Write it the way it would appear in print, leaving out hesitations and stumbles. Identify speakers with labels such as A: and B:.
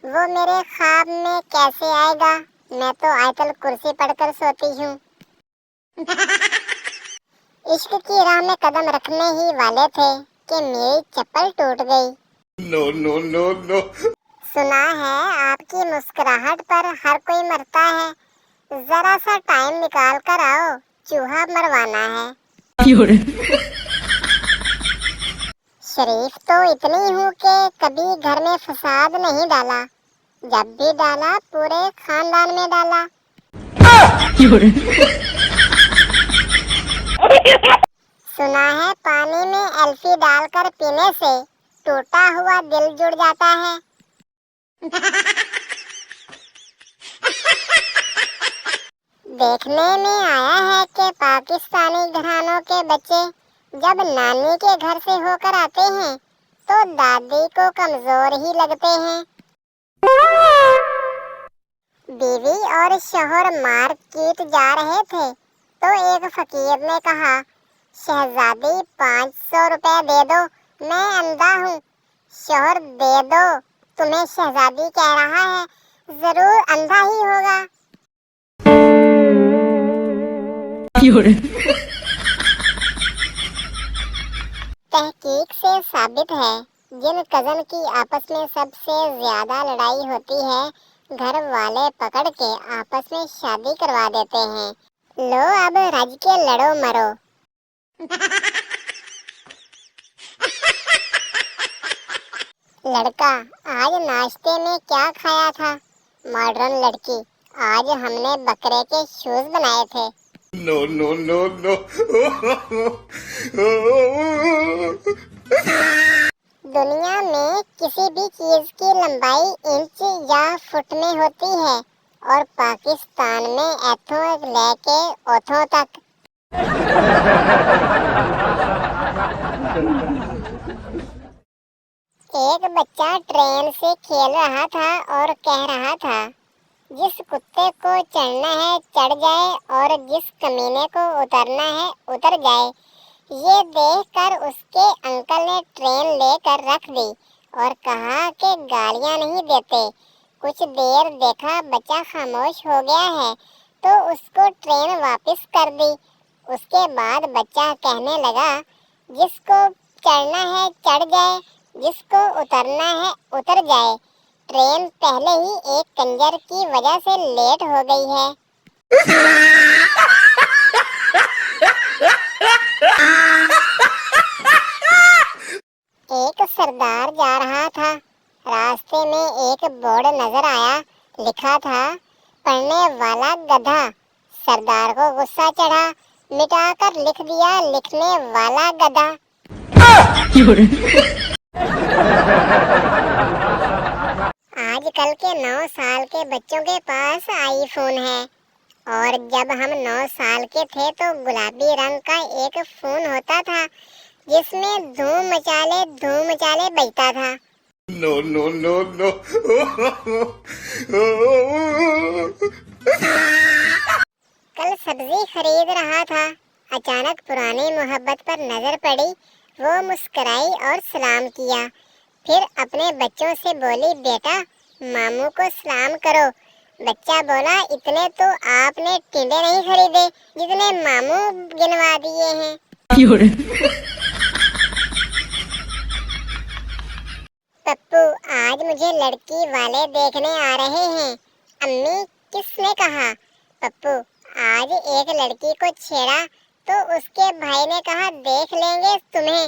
A: वो मेरे ख्वाब में कैसे आएगा, मैं तो आयतल कुर्सी पढ़कर सोती हूँ। इश्क की राह में कदम रखने ही वाले थे कि मेरी चप्पल टूट गई।
B: No, no, no, no.
A: सुना है आपकी मुस्कुराहट पर हर कोई मरता है, जरा सा टाइम निकाल कर आओ, चूहा मरवाना है। शरीफ तो इतनी हूँ कि कभी घर में फसाद नहीं डाला, जब भी डाला पूरे खानदान में डाला। सुना है पानी में एल्फी डालकर पीने से टूटा हुआ दिल जुड़ जाता है। देखने में आया है कि पाकिस्तानी घरानों के बच्चे जब नानी के घर से होकर आते हैं तो दादी को कमजोर ही लगते हैं। बीवी और शौहर मार्केट जा रहे थे तो एक फकीर ने कहा, शहजादी 500 रुपए दे दो, मैं अंधा हूँ। शौहर, दे दो, तुम्हें शहजादी कह रहा है, जरूर अंधा ही होगा। तहकीक से साबित है जिन कजन की आपस में सबसे ज्यादा लड़ाई होती है, घर वाले पकड़ के आपस में शादी करवा देते हैं। लो अब रज के लड़ो मरो। लड़का, आज नाश्ते में क्या खाया था? मॉडर्न लड़की, आज हमने बकरे के शूज बनाए थे।
B: No, no, no, no.
A: दुनिया में किसी भी चीज की लंबाई इंच या फुट में होती है और पाकिस्तान में एथों लेके ओथों तक। एक बच्चा ट्रेन से खेल रहा था और कह रहा था, जिस कुत्ते को चढ़ना है चढ़ जाए और जिस कमीने को उतरना है उतर जाए। ये देखकर उसके अंकल ने ट्रेन लेकर रख दी और कहा कि गालियां नहीं देते। कुछ देर देखा बच्चा खामोश हो गया है तो उसको ट्रेन वापस कर दी। उसके बाद बच्चा कहने लगा, जिसको चढ़ना है चढ़ जाए, जिसको उतरना है उतर जाए। ट्रेन पहले ही एक कंजर की वजह से लेट हो गई है। एक सरदार जा रहा था, रास्ते में एक बोर्ड नजर आया, लिखा था, पढ़ने वाला गधा। सरदार को गुस्सा चढ़ा, मिटाकर लिख दिया, लिखने वाला गधा। आजकल के 9 साल के बच्चों के पास आईफोन है और जब हम 9 साल के थे तो गुलाबी रंग का एक फोन होता था जिसमें धूम मचाले बजता था।
B: No, no, no, no.
A: कल सब्जी खरीद रहा था, अचानक पुरानी मोहब्बत पर नजर पड़ी। वो मुस्कुराई और सलाम किया, फिर अपने बच्चों से बोली, बेटा मामू को सलाम करो। बच्चा बोला, इतने तो आपने टिंडे नहीं खरीदे जितने मामू गिनवा दिए हैं। पप्पू, आज मुझे लड़की वाले देखने आ रहे हैं। अम्मी, किसने कहा? पप्पू, आज एक लड़की को छेड़ा तो उसके भाई ने कहा, देख लेंगे तुम्हें।